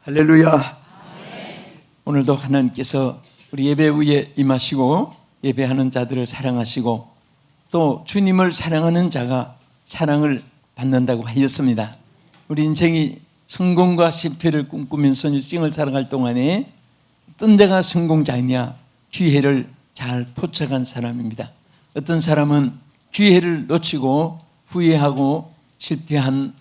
할렐루야. 오늘도 하나님께서 우리 예배 후에 임하시고 예배하는 자들을 사랑하시고 또 주님을 사랑하는 자가 사랑을 받는다고 하였습니다. 우리 인생이 성공과 실패를 꿈꾸면서 일생을 살아갈 동안에 어떤 자가 성공자이냐, 기회를 잘 포착한 사람입니다. 어떤 사람은 기회를 놓치고 후회하고 실패한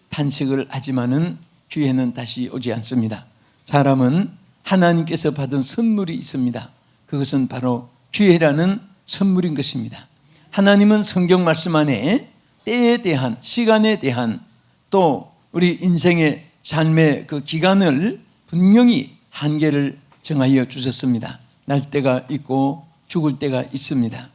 탄식을 하지만은 기회는 다시 오지 않습니다. 사람은 하나님께서 받은 선물이 있습니다. 그것은 바로 기회라는 선물인 것입니다. 하나님은 성경 말씀 안에 때에 대한, 시간에 대한, 또 우리 인생의 삶의 그 기간을 분명히 한계를 정하여 주셨습니다. 날 때가 있고 죽을 때가 있습니다.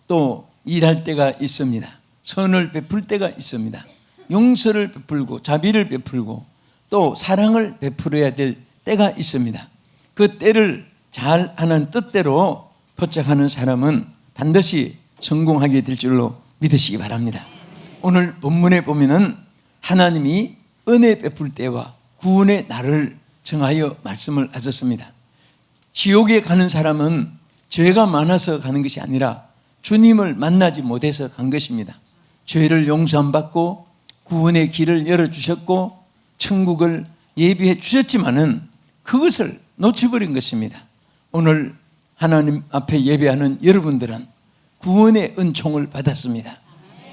또 일할 때가 있습니다. 선을 베풀 때가 있습니다. 용서를 베풀고 자비를 베풀고 또 사랑을 베풀어야 될 때가 있습니다. 그 때를 잘 하는 뜻대로 포착하는 사람은 반드시 성공하게 될 줄로 믿으시기 바랍니다. 오늘 본문에 보면은 하나님이 은혜 베풀 때와 구원의 날을 정하여 말씀을 하셨습니다. 지옥에 가는 사람은 죄가 많아서 가는 것이 아니라 주님을 만나지 못해서 간 것입니다. 죄를 용서 안 받고 구원의 길을 열어주셨고 천국을 예비해 주셨지만은 그것을 놓쳐버린 것입니다. 오늘 하나님 앞에 예배하는 여러분들은 구원의 은총을 받았습니다.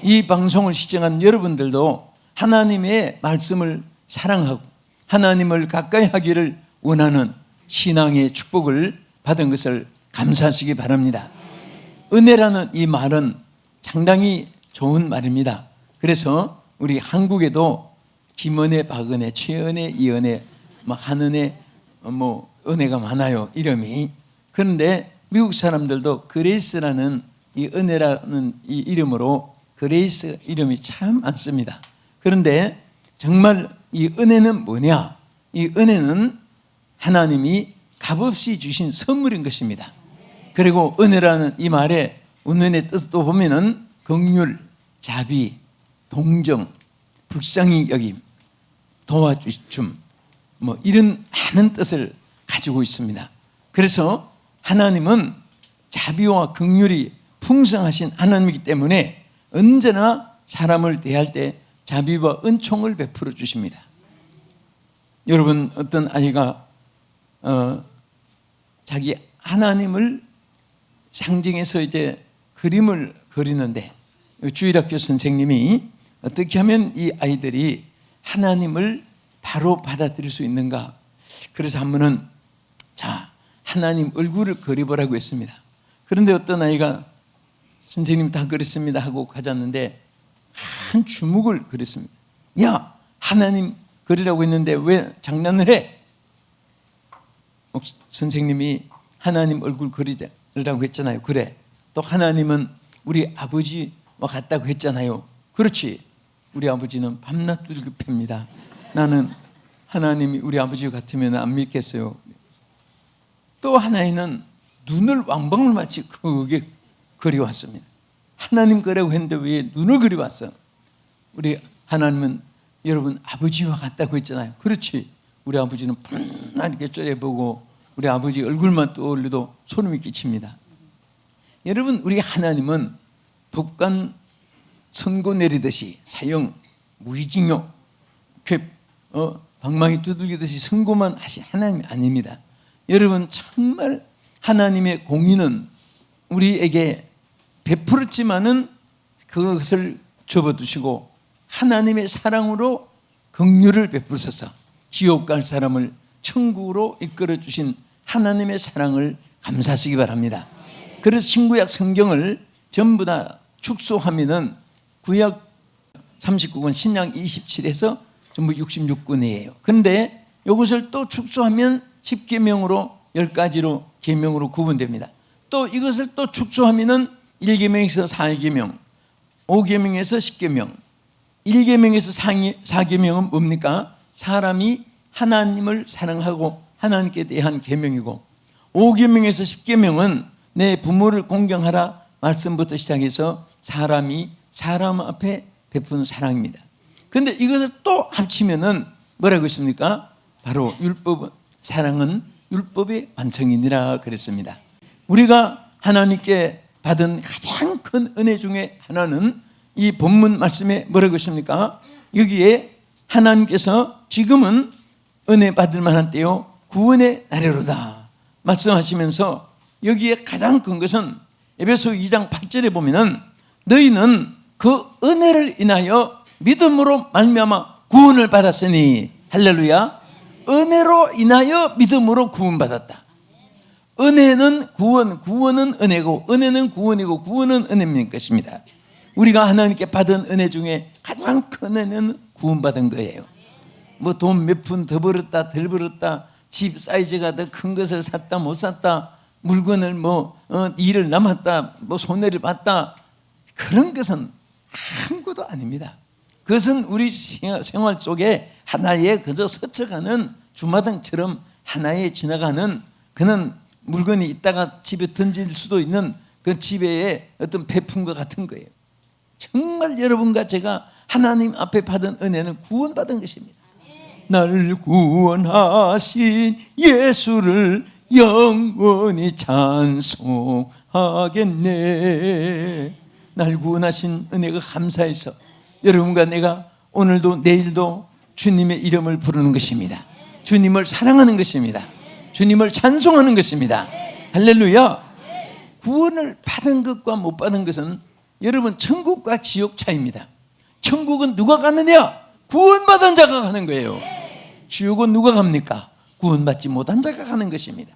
이 방송을 시청한 여러분들도 하나님의 말씀을 사랑하고 하나님을 가까이 하기를 원하는 신앙의 축복을 받은 것을 감사하시기 바랍니다. 은혜라는 이 말은 상당히 좋은 말입니다. 그래서 우리 한국에도 김은혜, 박은혜, 최은혜, 이은혜, 한은혜, 은혜가 많아요, 이름이. 그런데 미국 사람들도 그레이스라는 이 은혜라는 이 이름으로 그레이스 이름이 참 많습니다. 그런데 정말 이 은혜는 뭐냐? 이 은혜는 하나님이 값없이 주신 선물인 것입니다. 그리고 은혜라는 이 말에 은혜의 뜻도 보면은 긍휼, 자비, 동정, 불쌍히 여김, 도와줌, 이런 많은 뜻을 가지고 있습니다. 그래서 하나님은 자비와 긍휼이 풍성하신 하나님이기 때문에 언제나 사람을 대할 때 자비와 은총을 베풀어 주십니다. 여러분, 어떤 아이가 자기 하나님을 상징해서 이제 그림을 그리는데 주일학교 선생님이 어떻게 하면 이 아이들이 하나님을 바로 받아들일 수 있는가? 그래서 한 번은 자, 하나님 얼굴을 그려보라고 했습니다. 그런데 어떤 아이가 선생님 다 그렸습니다 하고 가졌는데 한 주먹을 그렸습니다. 야, 하나님 그리라고 했는데 왜 장난을 해? 선생님이 하나님 얼굴 그리라고 했잖아요. 그래. 또 하나님은 우리 아버지와 같다고 했잖아요. 그렇지. 우리 아버지는 밤낮 둘급합니다. 나는 하나님이 우리 아버지 같으면 안 믿겠어요. 또 하나는 눈을 왕방울 마치 크게 그려왔습니다. 하나님 거라고 했는데 왜 눈을 그려왔어? 우리 하나님은 여러분 아버지와 같다고 했잖아요. 그렇지. 우리 아버지는 밤낮 쪼려보고 우리 아버지 얼굴만 떠올려도 소름이 끼칩니다. 여러분, 우리 하나님은 독간 선고 내리듯이 사형, 무기징역, 방망이 두들기듯이 선고만 하신 하나님이 아닙니다. 여러분, 정말 하나님의 공의는 우리에게 베풀었지만은 그것을 접어두시고 하나님의 사랑으로 긍휼을 베푸셔서 지옥 갈 사람을 천국으로 이끌어 주신 하나님의 사랑을 감사하시기 바랍니다. 그래서 신구약 성경을 전부 다 축소하면은 구약 39권, 신약 27에서 전부 66권이에요. 그런데 이것을 또 축소하면 10계명으로 10가지로 계명으로 구분됩니다. 또 이것을 또 축소하면은 1계명에서 4계명, 5계명에서 10계명, 1계명에서 4계명은 뭡니까? 사람이 하나님을 사랑하고 하나님께 대한 계명이고 5계명에서 10계명은 내 부모를 공경하라 말씀부터 시작해서 사람이 사람 앞에 베푸는 사랑입니다. 그런데 이것을 또 합치면은 뭐라고 했습니까? 바로 사랑은 율법의 완성이니라 그랬습니다. 우리가 하나님께 받은 가장 큰 은혜 중에 하나는 이 본문 말씀에 뭐라고 했습니까? 여기에 하나님께서 지금은 은혜 받을 만한 때요 구원의 날이로다 말씀하시면서 여기에 가장 큰 것은 에베소 2장 8절에 보면은 너희는 그 은혜를 인하여 믿음으로 말미암아 구원을 받았으니 할렐루야. 은혜로 인하여 믿음으로 구원받았다. 은혜는 구원, 구원은 은혜고 은혜는 구원이고 구원은 은혜인 것입니다. 우리가 하나님께 받은 은혜 중에 가장 큰 은혜는 구원받은 거예요. 뭐 돈 몇 푼 더 벌었다 덜 벌었다, 집 사이즈가 더 큰 것을 샀다 못 샀다, 물건을 일을 남았다, 손해를 봤다, 그런 것은 아무것도 아닙니다. 그것은 우리 생활 속에 하나의 그저 스쳐가는 주마등처럼 하나에 지나가는 그런 물건이 있다가 집에 던질 수도 있는 그 집의 어떤 베푼과 같은 거예요. 정말 여러분과 제가 하나님 앞에 받은 은혜는 구원받은 것입니다. 나를 구원하신 예수를 영원히 찬송하겠네. 날 구원하신 은혜가 감사해서 여러분과 내가 오늘도 내일도 주님의 이름을 부르는 것입니다. 주님을 사랑하는 것입니다. 주님을 찬송하는 것입니다. 할렐루야. 구원을 받은 것과 못 받은 것은 여러분 천국과 지옥 차이입니다. 천국은 누가 가느냐? 구원받은 자가 가는 거예요. 지옥은 누가 갑니까? 구원받지 못한 자가 가는 것입니다.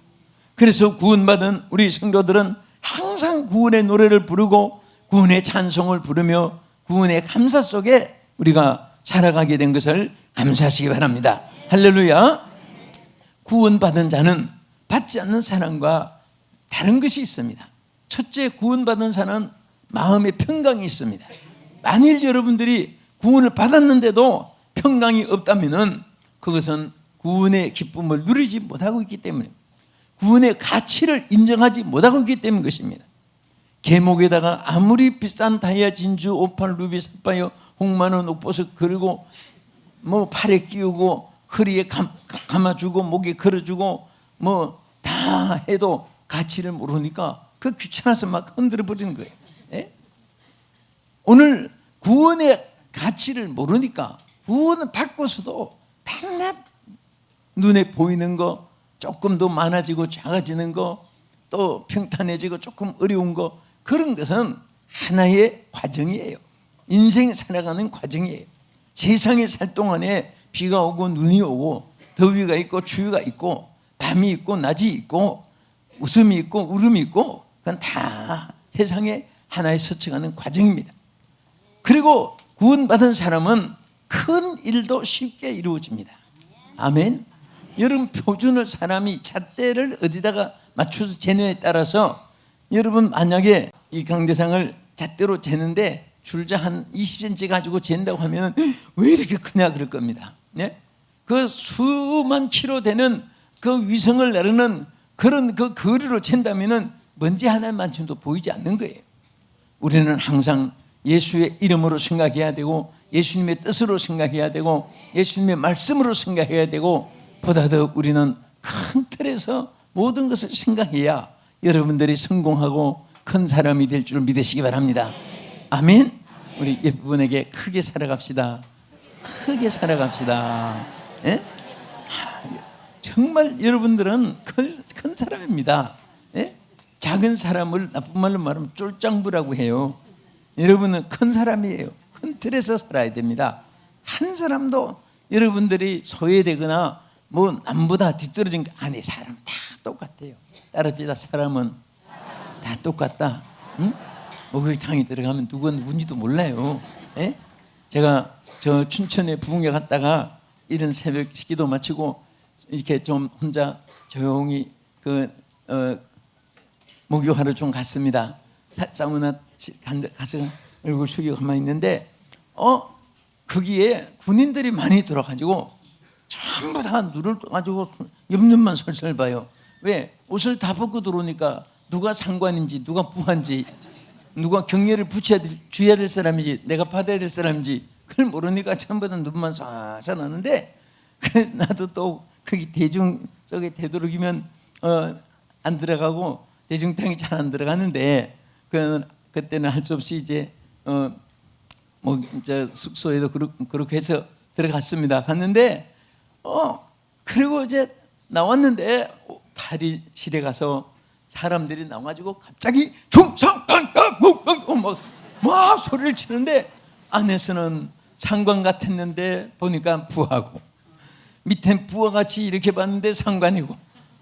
그래서 구원받은 우리 성도들은 항상 구원의 노래를 부르고 구원의 찬송을 부르며 구원의 감사 속에 우리가 살아가게 된 것을 감사하시기 바랍니다. 할렐루야. 구원받은 자는 받지 않는 사람과 다른 것이 있습니다. 첫째, 구원받은 자는 마음의 평강이 있습니다. 만일 여러분들이 구원을 받았는데도 평강이 없다면 그것은 구원의 기쁨을 누리지 못하고 있기 때문에, 구원의 가치를 인정하지 못하고 있기 때문인 것입니다. 계목에다가 아무리 비싼 다이아, 진주, 오팔, 루비, 사파이어, 홍마는 옥보석 그리고 팔에 끼우고 허리에 감아주고 목에 걸어주고 다 해도 가치를 모르니까 그 귀찮아서 막 흔들어 버리는 거예요. 예? 오늘 구원의 가치를 모르니까 구원을 받고서도 단낱 눈에 보이는 거, 조금 더 많아지고 작아지는 거, 또 평탄해지고 조금 어려운 거, 그런 것은 하나의 과정이에요. 인생 살아가는 과정이에요. 세상에 살 동안에 비가 오고 눈이 오고 더위가 있고 추위가 있고 밤이 있고 낮이 있고 웃음이 있고 울음이 있고, 그건 다 세상에 하나에 스쳐가는 과정입니다. 그리고 구원받은 사람은 큰 일도 쉽게 이루어집니다. 아멘. 여러분, 표준을 사람이 잣대를 어디다가 맞춰서 재느냐에 따라서 여러분 만약에 이 강대상을 잣대로 재는데 줄자 한 20cm 가지고 잰다고 하면 왜 이렇게 크냐 그럴 겁니다. 네? 그 수만 킬로 되는 그 위성을 나르는 그런 그 거리로 잰다면 먼지 하나만큼도 보이지 않는 거예요. 우리는 항상 예수의 이름으로 생각해야 되고 예수님의 뜻으로 생각해야 되고 예수님의 말씀으로 생각해야 되고, 보다 더 우리는 큰 틀에서 모든 것을 생각해야 여러분들이 성공하고 큰 사람이 될 줄 믿으시기 바랍니다. 아멘. 우리 예쁘분에게 크게 살아갑시다. 크게 살아갑시다. 예? 정말 여러분들은 큰 사람입니다. 예? 작은 사람을 나쁜 말로 말하면 쫄짱부라고 해요. 여러분은 큰 사람이에요. 큰 틀에서 살아야 됩니다. 한 사람도 여러분들이 소외되거나 남보다 뒤떨어진 거 아니, 사람 다 똑같아요. 따라합시다. 사람은 다 똑같다. 응? 목욕탕에 들어가면 누가 누군지도 몰라요. 예? 제가 저 춘천에 부흥회 갔다가 이른 새벽 기도 마치고 이렇게 좀 혼자 조용히 목욕하러 좀 갔습니다. 사우나 가서 얼굴 숙이고 가만히 있는데 거기에 군인들이 많이 들어가지고 전부 다 눈을 떠가지고 옆눈만 설설 봐요. 왜? 옷을 다 벗고 들어오니까 누가 상관인지 누가 부하인지 누가 경례를 주어야 될 사람인지 내가 받아야 될 사람인지 그걸 모르니까 전부 다 눈만 쏴쏴 나는데 나도 또 거기 대중 쪽에 되도록이면 안 들어가고 대중탕이 잘 안 들어가는데 그때는 할 수 없이 이제 뭐 이제 숙소에도 그렇게 해서 들어갔습니다. 갔는데 그리고 이제 나왔는데 탈의실에 가서 사람들이 나와가지고 갑자기 막 소리를 치는데 안에서는 상관 같았는데 보니까 부하고 밑에 부하같이 이렇게 봤는데 상관이고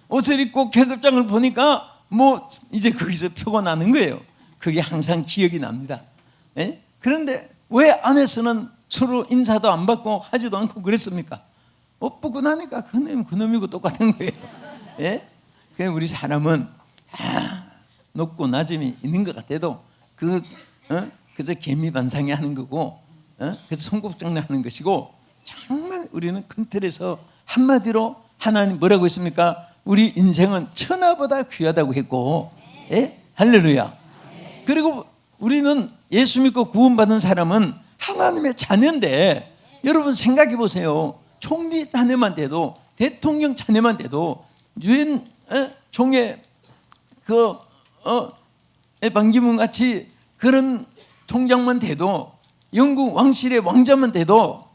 옷을 입고 계급장을 보니까 뭐 이제 거기서 표가 나는 거예요. 그게 항상 기억이 납니다. 예? 그런데 왜 안에서는 서로 인사도 안 받고 하지도 않고 그랬습니까? 옷 벗고 나니까 그놈이고 똑같은 거예요. 예? 그냥 우리 사람은 높고 낮음이 있는 것 같아도 그저 개미반상이 하는 거고 그래서 송곳장래 하는 것이고 정말 우리는 큰 틀에서 한마디로 하나님 뭐라고 했습니까? 우리 인생은 천하보다 귀하다고 했고 예? 할렐루야. 그리고 우리는 예수 믿고 구원받은 사람은 하나님의 자녀인데 여러분 생각해 보세요. 총리 자녀만 돼도 대통령 자녀만 돼도 유엔 총회 반기문 같이 그런 총장만 돼도 영국 왕실의 왕자만 돼도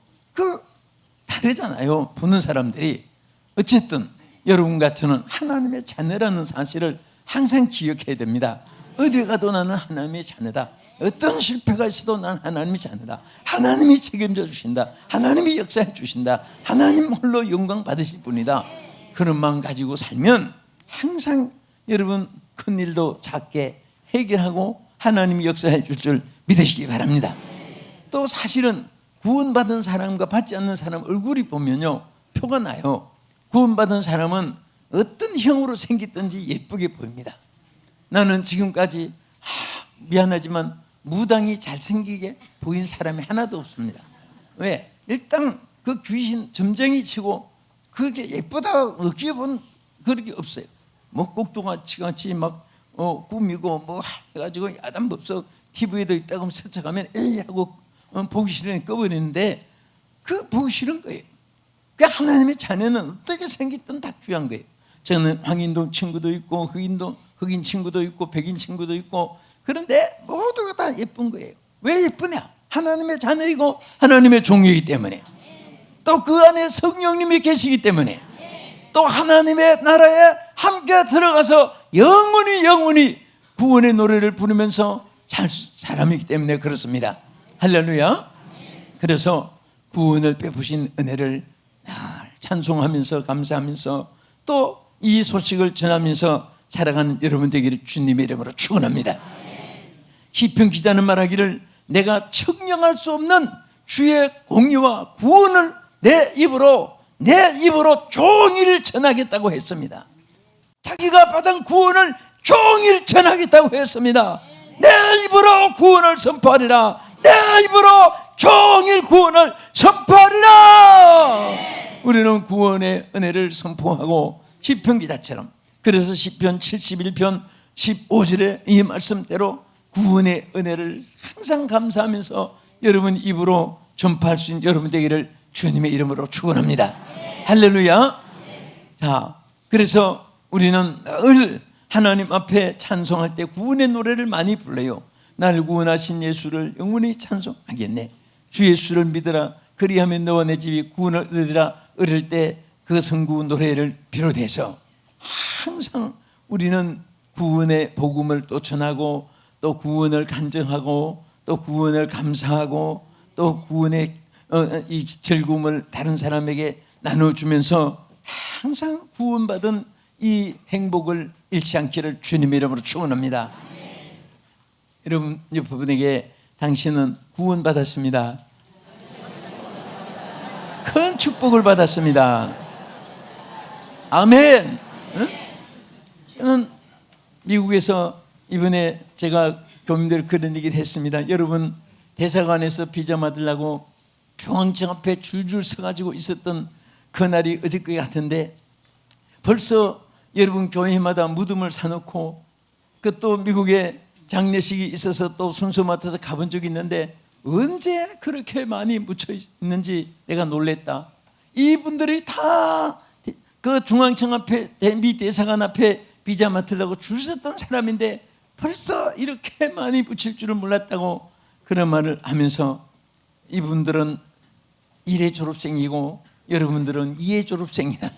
다르잖아요. 보는 사람들이. 어쨌든 여러분과 저는 하나님의 자녀라는 사실을 항상 기억해야 됩니다. 어디 가도 나는 하나님의 자녀다. 어떤 실패가 있어도 난 하나님의 자녀다. 하나님이 책임져 주신다. 하나님이 역사해 주신다. 하나님 홀로 영광 받으실 분이다. 그런 마음 가지고 살면 항상 여러분 큰 일도 작게 해결하고 하나님이 역사해 줄 믿으시기 바랍니다. 또 사실은 구원받은 사람과 받지 않는 사람 얼굴이 보면요 표가 나요. 구원받은 사람은 어떤 형으로 생겼든지 예쁘게 보입니다. 나는 지금까지 미안하지만 무당이 잘생기게 보인 사람이 하나도 없습니다. 왜? 일단 그 귀신 점쟁이 치고 그게 예쁘다고 느껴본 그런 게 없어요. 뭐 꼭두같이 막 꾸미고 뭐 해가지고 야단법석 TV에도 있다고 스쳐가면 에이 하고 보기 싫으니 꺼버리는데 그 보기 싫은 거예요. 그 하나님의 자녀는 어떻게 생겼든 다 귀한 거예요. 저는 황인동 친구도 있고 흑인 친구도 있고 백인 친구도 있고 그런데 모두가 다 예쁜 거예요. 왜 예쁘냐? 하나님의 자녀이고 하나님의 종이기 때문에 또 그 안에 성령님이 계시기 때문에 또 하나님의 나라에 함께 들어가서 영원히 구원의 노래를 부르면서 살 사람이기 때문에 그렇습니다. 할렐루야. 그래서 구원을 베푸신 은혜를 찬송하면서 감사하면서 또 이 소식을 전하면서 살아가는 여러분 되기를 주님의 이름으로 축원합니다. 시편 기자는 말하기를 내가 청량할 수 없는 주의 공의와 구원을 내 입으로 종일 전하겠다고 했습니다. 자기가 받은 구원을 종일 전하겠다고 했습니다. 내 입으로 구원을 선포하리라. 내 입으로 종일 구원을 선포하리라. 우리는 구원의 은혜를 선포하고 시편 기자처럼 그래서 시편 71편 15절에 이 말씀대로 구원의 은혜를 항상 감사하면서 여러분 입으로 전파할 수 있는 여러분 되기를 주님의 이름으로 축원합니다. 할렐루야. 자, 그래서 우리는 늘 하나님 앞에 찬송할 때 구원의 노래를 많이 불러요. 나를 구원하신 예수를 영원히 찬송하겠네. 주 예수를 믿으라. 그리하면 너와 내 집이 구원을 얻으리라. 어릴 때 그 성구 노래를 비롯해서 항상 우리는 구원의 복음을 또 전하고 또 구원을 간증하고 또 구원을 감사하고 또 구원의 이 즐거움을 다른 사람에게 나눠주면서 항상 구원받은 이 행복을 잃지 않기를 주님의 이름으로 축원합니다. 여러분 옆분에게 당신은 구원받았습니다. 큰 축복을 받았습니다. 아멘. 응? 저는 미국에서 이번에 제가 교민들 그런 얘기를 했습니다. 여러분 대사관에서 비자 받으려고 중앙청 앞에 줄줄 서가지고 있었던 그날이 어저께 같은데 벌써 여러분 교회마다 무덤을 사놓고 그 또 미국에 장례식이 있어서 또 순서 맡아서 가본 적이 있는데 언제 그렇게 많이 묻혀 있는지 내가 놀랬다. 이분들이 다 그 중앙청 앞에 미 대사관 앞에 비자 맡으려고 줄 섰던 사람인데 벌써 이렇게 많이 붙일 줄은 몰랐다고 그런 말을 하면서 이분들은 1회 졸업생이고 여러분들은 2회 졸업생이다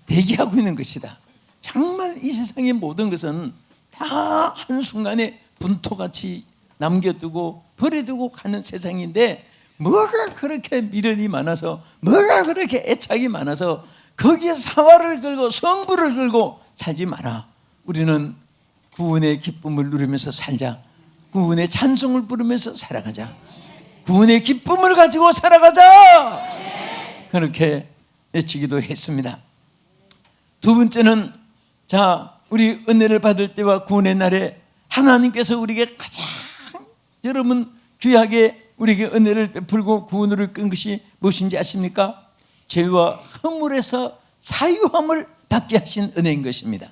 대기하고 있는 것이다. 정말 이 세상의 모든 것은 다 한순간에 분토같이 남겨두고 버려두고 가는 세상인데 뭐가 그렇게 미련이 많아서 뭐가 그렇게 애착이 많아서 거기에 사활을 걸고 성부를 걸고 살지 마라. 우리는 구원의 기쁨을 누리면서 살자. 구원의 찬송을 부르면서 살아가자. 구원의 기쁨을 가지고 살아가자. 그렇게 외치기도 했습니다. 두 번째는 자, 우리 은혜를 받을 때와 구원의 날에 하나님께서 우리에게 가장 여러분 귀하게 우리에게 은혜를 베풀고 구원을 이끈 것이 무엇인지 아십니까? 죄와 허물에서 사유함을 받게 하신 은혜인 것입니다.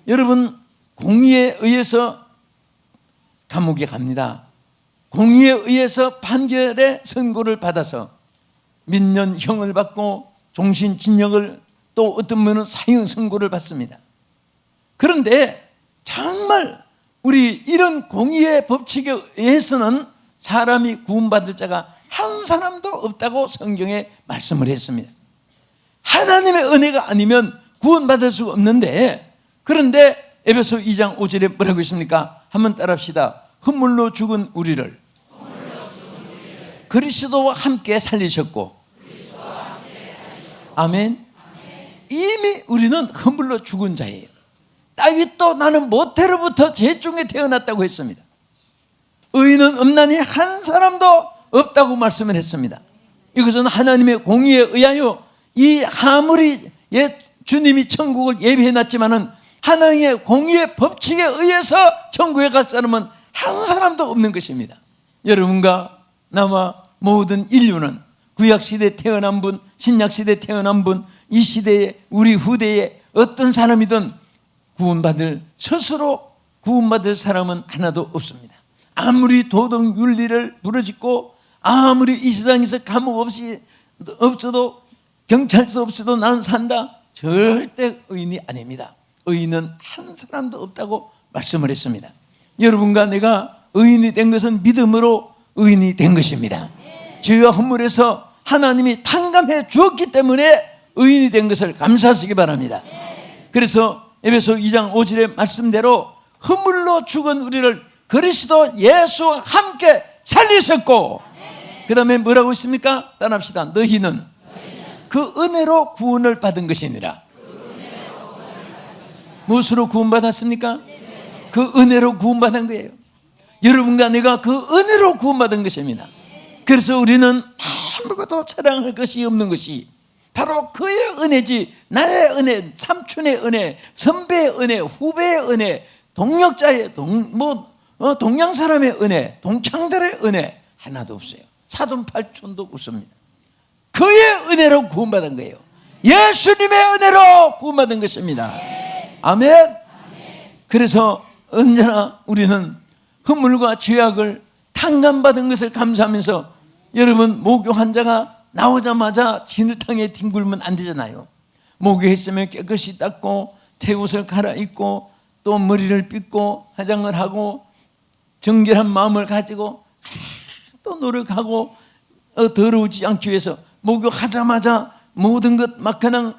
여러분 공의에 의해서 감옥에 갑니다. 공의에 의해서 판결의 선고를 받아서 몇 년 형을 받고 종신징역을 또 어떤 분은 사형 선고를 받습니다. 그런데 정말 우리 이런 공의의 법칙에 의해서는 사람이 구원받을 자가 한 사람도 없다고 성경에 말씀을 했습니다. 하나님의 은혜가 아니면 구원받을 수가 없는데, 그런데 에베소 2장 5절에 뭐라고 있습니까? 한번 따라합시다. 허물로 죽은 우리를 그리스도와 함께 살리셨고, 아멘. 이미 우리는 허물로 죽은 자예요. 다윗도 나는 모태로부터 죄 중에 태어났다고 했습니다. 의인은 없나니 한 사람도 없다고 말씀을 했습니다. 이것은 하나님의 공의에 의하여 이 아무리 주님이 천국을 예비해놨지만은 하나님의 공의의 법칙에 의해서 천국에 갈 사람은 한 사람도 없는 것입니다. 여러분과 나와 모든 인류는 구약시대에 태어난 분, 신약시대에 태어난 분, 이 시대에 우리 후대에 어떤 사람이든 구원받을, 스스로 구원받을 사람은 하나도 없습니다. 아무리 도덕 윤리를 부르짖고 아무리 이 세상에서 감옥 없어도 경찰서 없어도 나는 산다, 절대 의인이 아닙니다. 의인은 한 사람도 없다고 말씀을 했습니다. 여러분과 내가 의인이 된 것은 믿음으로 의인이 된 것입니다. 죄와 허물에서 하나님이 탕감해 주었기 때문에 의인이 된 것을 감사하시기 바랍니다. 그래서 에베소 2장 5절의 말씀대로 허물로 죽은 우리를 그리스도 예수와 함께 살리셨고, 그 다음에 뭐라고 있습니까? 따라합시다. 너희는 그 은혜로 구원을 받은 것이니라. 무엇으로 구원받았습니까? 그 은혜로 구원받은 거예요. 여러분과 내가 그 은혜로 구원받은 것입니다. 그래서 우리는 아무것도 자랑할 것이 없는 것이 바로 그의 은혜지, 나의 은혜, 삼촌의 은혜, 선배의 은혜, 후배의 은혜, 동역자의 동양 사람의 은혜, 동창들의 은혜 하나도 없어요. 사돈팔촌도 없습니다. 그의 은혜로 구원받은 거예요. 예수님의 은혜로 구원받은 것입니다. 아멘. 그래서 언제나 우리는 허물과 죄악을 탕감받은 것을 감사하면서, 여러분 목욕 환자가 나오자마자 진흙탕에 뒹굴면 안 되잖아요. 목욕했으면 깨끗이 닦고 새 옷을 갈아입고 또 머리를 빗고 화장을 하고 정결한 마음을 가지고 또 노력하고 더러우지 않기 위해서 목욕하자마자 모든 것 막 그냥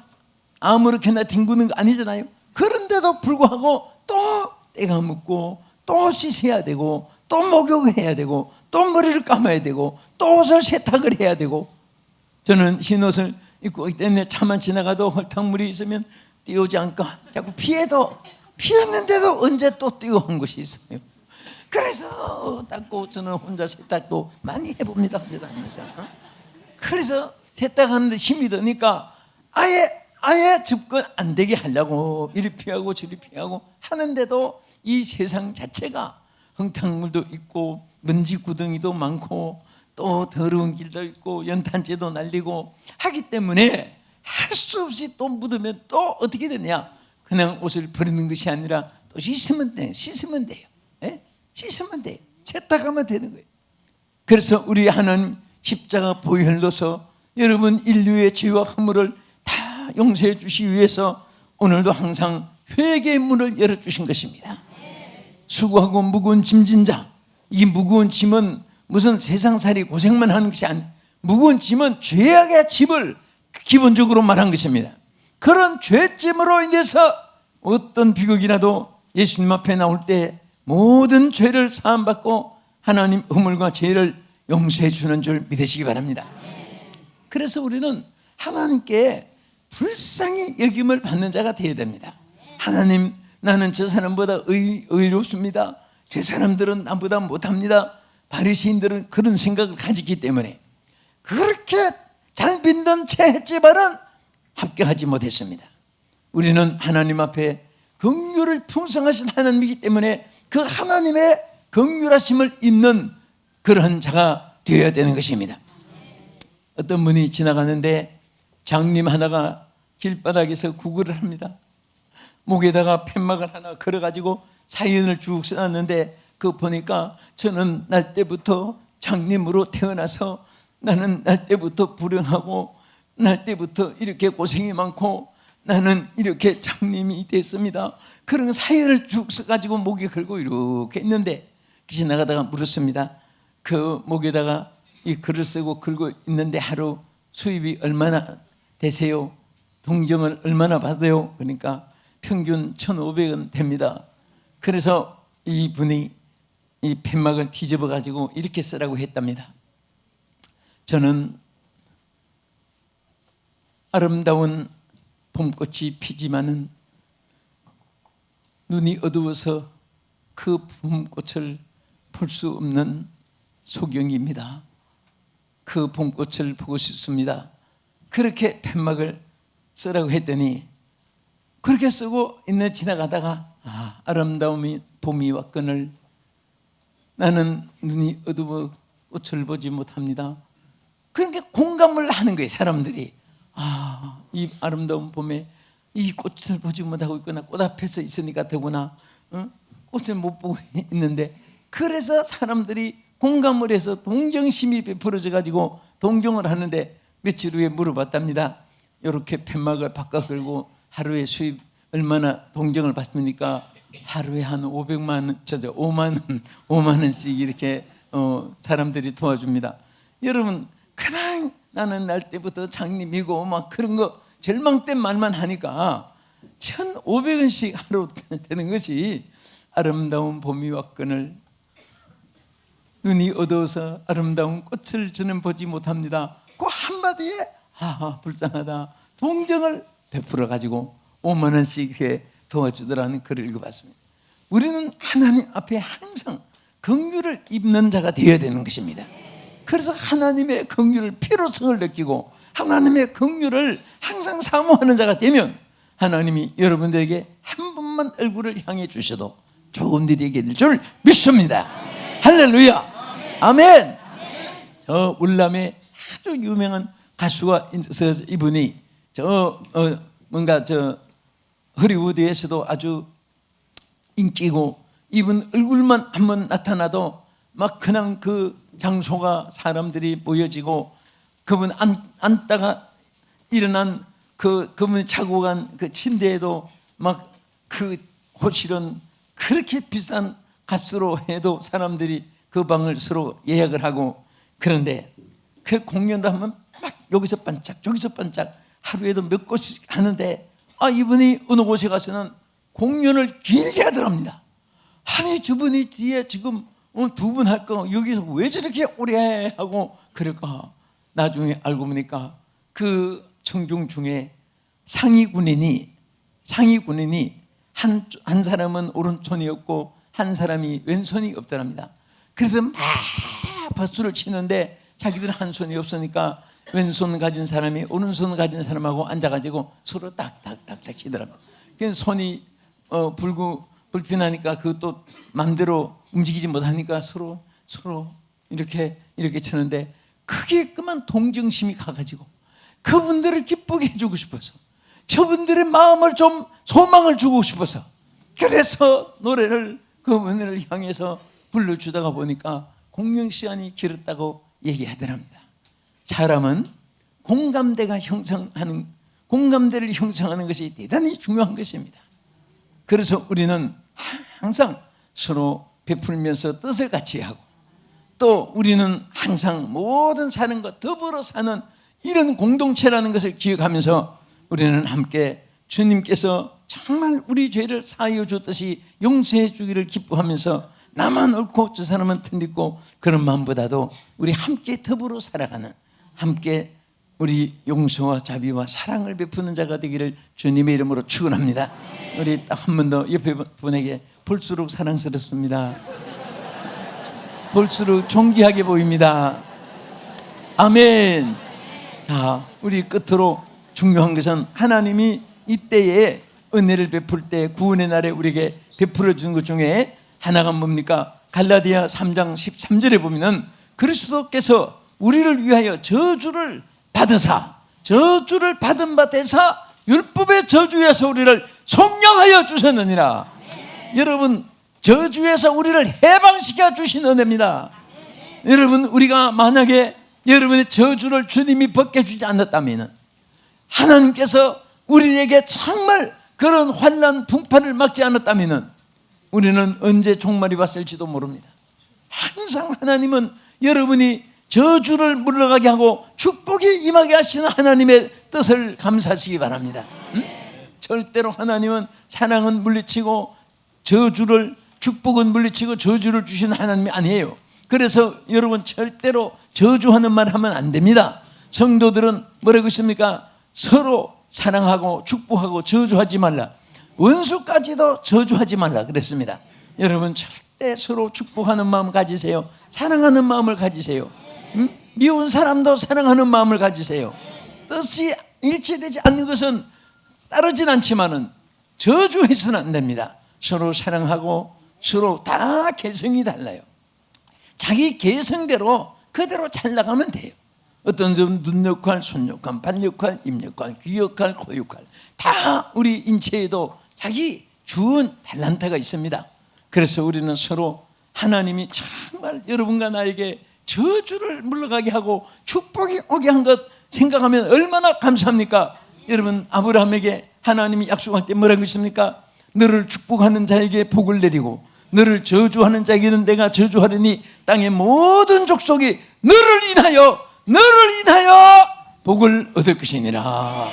아무렇게나 뒹구는 거 아니잖아요. 그런데도 불구하고 또 때가 묻고 또 씻어야 되고 또 목욕해야 되고 또 머리를 감아야 되고 또 옷을 세탁을 해야 되고, 저는 흰옷을 입고 있기 때문에 차만 지나가도 흙탕물이 있으면 띄우지 않까 자꾸 피했는데도 언제 또 띄워한 것이 있어요. 그래서 닦고 저는 혼자 세탁도 많이 해봅니다. 혼자 다니면서. 그래서 세탁하는데 힘이 드니까 아예 접근 안 되게 하려고 이리 피하고 저리 피하고 하는데도 이 세상 자체가 흙탕물도 있고 먼지 구덩이도 많고 또 더러운 길도 있고 연탄재도 날리고 하기 때문에 할 수 없이 또 묻으면 또 어떻게 되냐, 그냥 옷을 버리는 것이 아니라 또 씻으면 돼요. 예? 씻으면 돼요. 세탁하면 되는 거예요. 그래서 우리 하나님 십자가 보혈로서 여러분 인류의 죄와 허물을 다 용서해 주시기 위해서 오늘도 항상 회개의 문을 열어주신 것입니다. 수고하고 무거운 짐진 자, 이 무거운 짐은 무슨 세상살이 고생만 하는 것이 아니에요. 무거운 짐은 죄악의 짐을 기본적으로 말한 것입니다. 그런 죄짐으로 인해서 어떤 비극이라도 예수님 앞에 나올 때 모든 죄를 사함받고 하나님 허물과 죄를 용서해 주는 줄 믿으시기 바랍니다. 그래서 우리는 하나님께 불쌍히 여김을 받는 자가 되어야 됩니다. 하나님, 나는 저 사람보다 의롭습니다. 저 사람들은 나보다 못합니다. 바리새인들은 그런 생각을 가지기 때문에 그렇게 잘 빚는 채 했지만은 합격하지 못했습니다. 우리는 하나님 앞에 긍휼을 풍성하신 하나님이기 때문에 그 하나님의 긍휼하심을 입는 그런 자가 되어야 되는 것입니다. 어떤 분이 지나가는데 장님 하나가 길바닥에서 구걸을 합니다. 목에다가 팻막을 하나 걸어가지고 사연을 쭉 써놨는데 그거 보니까 저는 날 때부터 장님으로 태어나서 나는 날 때부터 불행하고 날 때부터 이렇게 고생이 많고 나는 이렇게 장님이 됐습니다. 그런 사연을 쭉 써가지고 목에 걸고 이렇게 있는데 지나가다가 물었습니다. 그 목에다가 이 글을 쓰고 걸고 있는데 하루 수입이 얼마나 되세요? 동정을 얼마나 받아요? 그러니까 평균 1,500원 됩니다. 그래서 이분이 이 팻막을 뒤집어 가지고 이렇게 쓰라고 했답니다. 저는 아름다운 봄꽃이 피지만은 눈이 어두워서 그 봄꽃을 볼 수 없는 소경입니다. 그 봄꽃을 보고 싶습니다. 그렇게 팻막을 쓰라고 했더니 그렇게 쓰고 있는 지나가다가 아름다운 봄이 왔거늘 나는 눈이 어두워 꽃을 보지 못합니다. 그러니까 공감을 하는 거예요. 사람들이 이 아름다운 봄에 이 꽃을 보지 못하고 있거나 꽃 앞에서 있으니까 더구나 꽃을 못 보고 있는데 그래서 사람들이 공감을 해서 동정심이 베풀어져 가지고 동정을 하는데 며칠 후에 물어봤답니다. 이렇게 팻막을 바꿔 걸고 하루에 수입 얼마나 동정을 받습니까? 하루에 한 5만 원씩 이렇게 사람들이 도와줍니다. 여러분 그냥 나는 날 때부터 장님이고 막 그런 거 절망된 말만 하니까 1,500원씩 하루 되는 것이 아름다운 봄이 왔거늘 눈이 어두워서 아름다운 꽃을 저는 보지 못합니다. 그 한마디에 불쌍하다 동정을 베풀어 가지고 5만 원씩 이렇게 도와주더라는 글을 읽어봤습니다. 우리는 하나님 앞에 항상 긍휼을 입는 자가 되어야 되는 것입니다. 그래서 하나님의 긍휼을 필요성을 느끼고 하나님의 긍휼을 항상 사모하는 자가 되면 하나님이 여러분들에게 한 번만 얼굴을 향해 주셔도 좋은 일이 있게 될 줄 믿습니다. 할렐루야. 아멘. 저 울람에 아주 유명한 가수가 있어서 이분이 뭔가 허리우드에서도 아주 인기고 이분 얼굴만 한번 나타나도 막 그냥 그 장소가 사람들이 모여지고 그분 앉다가 일어난 그분이 자고 간 그 침대에도 막 그 호실은 그렇게 비싼 값으로 해도 사람들이 그 방을 서로 예약을 하고 그런데 그 공연도 하면 막 여기서 반짝 저기서 반짝 하루에도 몇 곳씩 하는데 이분이 어느 곳에 가서는 공연을 길게 하더랍니다. 아니 저분이 뒤에 지금 두 분 할 거 여기서 왜 저렇게 오래 하고 그럴까? 나중에 알고 보니까 그 청중 중에 상위 군인이 한 사람은 오른손이 없고 한 사람이 왼손이 없더랍니다. 그래서 막 박수를 치는데 자기들은 한 손이 없으니까 왼손 가진 사람이 오른손 가진 사람하고 앉아가지고 서로 딱딱딱딱 치더랍니다. 그래서 손이 불편하니까 그것도 마음대로 움직이지 못하니까 서로 이렇게 치는데 그게 그만 동정심이 가가지고 그분들을 기쁘게 해주고 싶어서 저분들의 마음을 좀 소망을 주고 싶어서 그래서 노래를 그분들을 향해서 불러주다가 보니까 공연 시간이 길었다고 얘기하더랍니다. 사람은 공감대가 형성하는 공감대를 형성하는 것이 대단히 중요한 것입니다. 그래서 우리는 항상 서로 베풀면서 뜻을 같이 하고, 또 우리는 항상 모든 사는 것 더불어 사는 이런 공동체라는 것을 기억하면서 우리는 함께 주님께서 정말 우리 죄를 사하여 주었듯이 용서해 주기를 기뻐하면서 나만 옳고 저 사람은 틀리고 그런 마음보다도 우리 함께 더불어 살아가는, 함께 우리 용서와 자비와 사랑을 베푸는 자가 되기를 주님의 이름으로 축원합니다. 우리 딱 한 번 더 옆에 분에게 볼수록 사랑스럽습니다. 볼수록 존귀하게 보입니다. 아멘. 자, 우리 끝으로 중요한 것은 하나님이 이때에 은혜를 베풀 때 구원의 날에 우리에게 베풀어 주는 것 중에 하나가 뭡니까? 갈라디아 3장 13절에 보면은 그리스도께서 우리를 위하여 저주를 받으사, 저주를 받은 바 되사 율법의 저주에서 우리를 속량하여 주셨느니라. 여러분, 저주에서 우리를 해방시켜 주신 은혜입니다. 여러분, 우리가 만약에 여러분의 저주를 주님이 벗겨주지 않았다면, 하나님께서 우리에게 정말 그런 환난 풍파를 막지 않았다면 우리는 언제 종말이 왔을지도 모릅니다. 항상 하나님은 여러분이 저주를 물러가게 하고 축복이 임하게 하시는 하나님의 뜻을 감사하시기 바랍니다. 절대로 하나님은 사랑은 물리치고 축복은 물리치고 저주를 주시는 하나님이 아니에요. 그래서 여러분, 절대로 저주하는 말 하면 안 됩니다. 성도들은 뭐라고 했습니까? 서로 사랑하고 축복하고 저주하지 말라, 원수까지도 저주하지 말라 그랬습니다. 여러분, 절대 서로 축복하는 마음 가지세요. 사랑하는 마음을 가지세요. 미운 사람도 사랑하는 마음을 가지세요. 뜻이 일치되지 않는 것은 따르진 않지만은 저주해서는 안 됩니다. 서로 사랑하고 서로 다 개성이 달라요. 자기 개성대로 그대로 잘 나가면 돼요. 어떤 점 눈 역할, 손 역할, 발 역할, 입 역할, 귀 역할, 코 역할, 다 우리 인체에도 자기 주은 탤런트가 있습니다. 그래서 우리는 서로 하나님이 정말 여러분과 나에게 저주를 물러가게 하고 축복이 오게 한 것 생각하면 얼마나 감사합니까? 여러분, 아브라함에게 하나님이 약속할 때 뭐라고 했습니까? 너를 축복하는 자에게 복을 내리고 너를 저주하는 자에게는 내가 저주하리니 땅의 모든 족속이 너를 인하여 복을 얻을 것이니라.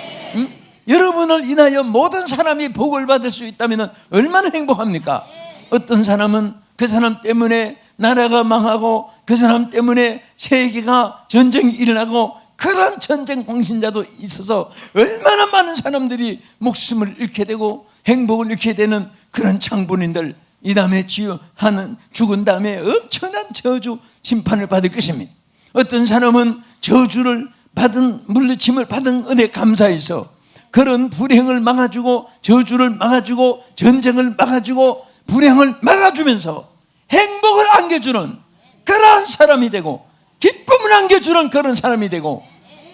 여러분을 인하여 모든 사람이 복을 받을 수 있다면 얼마나 행복합니까? 어떤 사람은 그 사람 때문에 나라가 망하고 그 사람 때문에 세계가 전쟁이 일어나고 그런 전쟁 광신자도 있어서 얼마나 많은 사람들이 목숨을 잃게 되고 행복을 잃게 되는 그런 장본인들, 이 다음에 죽은 다음에 엄청난 저주 심판을 받을 것입니다. 어떤 사람은 저주를 받은, 물리침을 받은 은혜 감사해서 그런 불행을 막아주고 저주를 막아주고 전쟁을 막아주고 불행을 막아주면서 행복을 안겨주는 그런 사람이 되고 기쁨을 안겨주는 그런 사람이 되고,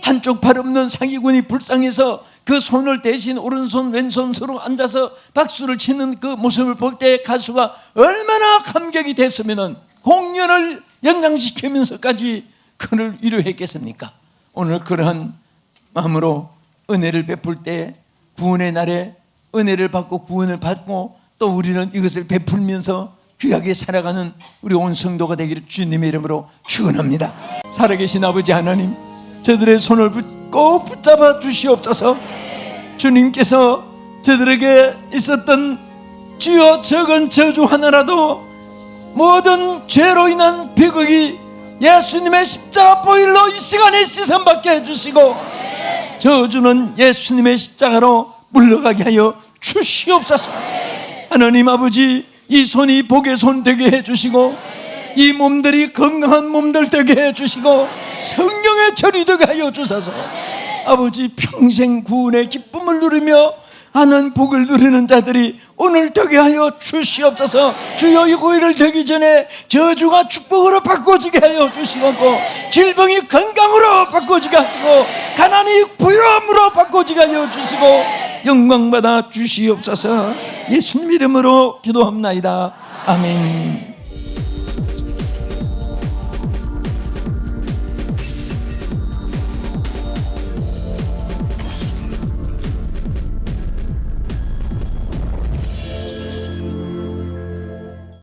한쪽 팔 없는 사기꾼이 불쌍해서 그 손을 대신 오른손 왼손 서로 앉아서 박수를 치는 그 모습을 볼 때 가수가 얼마나 감격이 됐으면 공연을 연장시키면서까지 그를 위로했겠습니까? 오늘 그러한 마음으로 은혜를 베풀 때 구원의 날에 은혜를 받고 구원을 받고 또 우리는 이것을 베풀면서 귀하게 살아가는 우리 온 성도가 되기를 주님의 이름으로 축원합니다. 살아계신 아버지 하나님, 저들의 손을 꼭 붙잡아 주시옵소서. 주님께서 저들에게 있었던 주여 적은 저주 하나라도 모든 죄로 인한 비극이 예수님의 십자가 보혈로 이 시간에 씻음받게 해주시고 저주는 예수님의 십자가로 물러가게 하여 주시옵소서. 하나님 아버지, 이 손이 복의 손 되게 해주시고 이 몸들이 건강한 몸들 되게 해주시고 성령의 절이 되게 하여 주소서. 아버지, 평생 구원의 기쁨을 누리며 하는 복을 누리는 자들이 오늘 되게 하여 주시옵소서. 주여, 이 고일을 되기 전에 저주가 축복으로 바꿔지게 하여 주시고 질병이 건강으로 바꿔지게 하시고 가난이 부유함으로 바꿔지게 하여 주시고 영광받아 주시옵소서. 예수님 이름으로 기도합나이다. 아멘.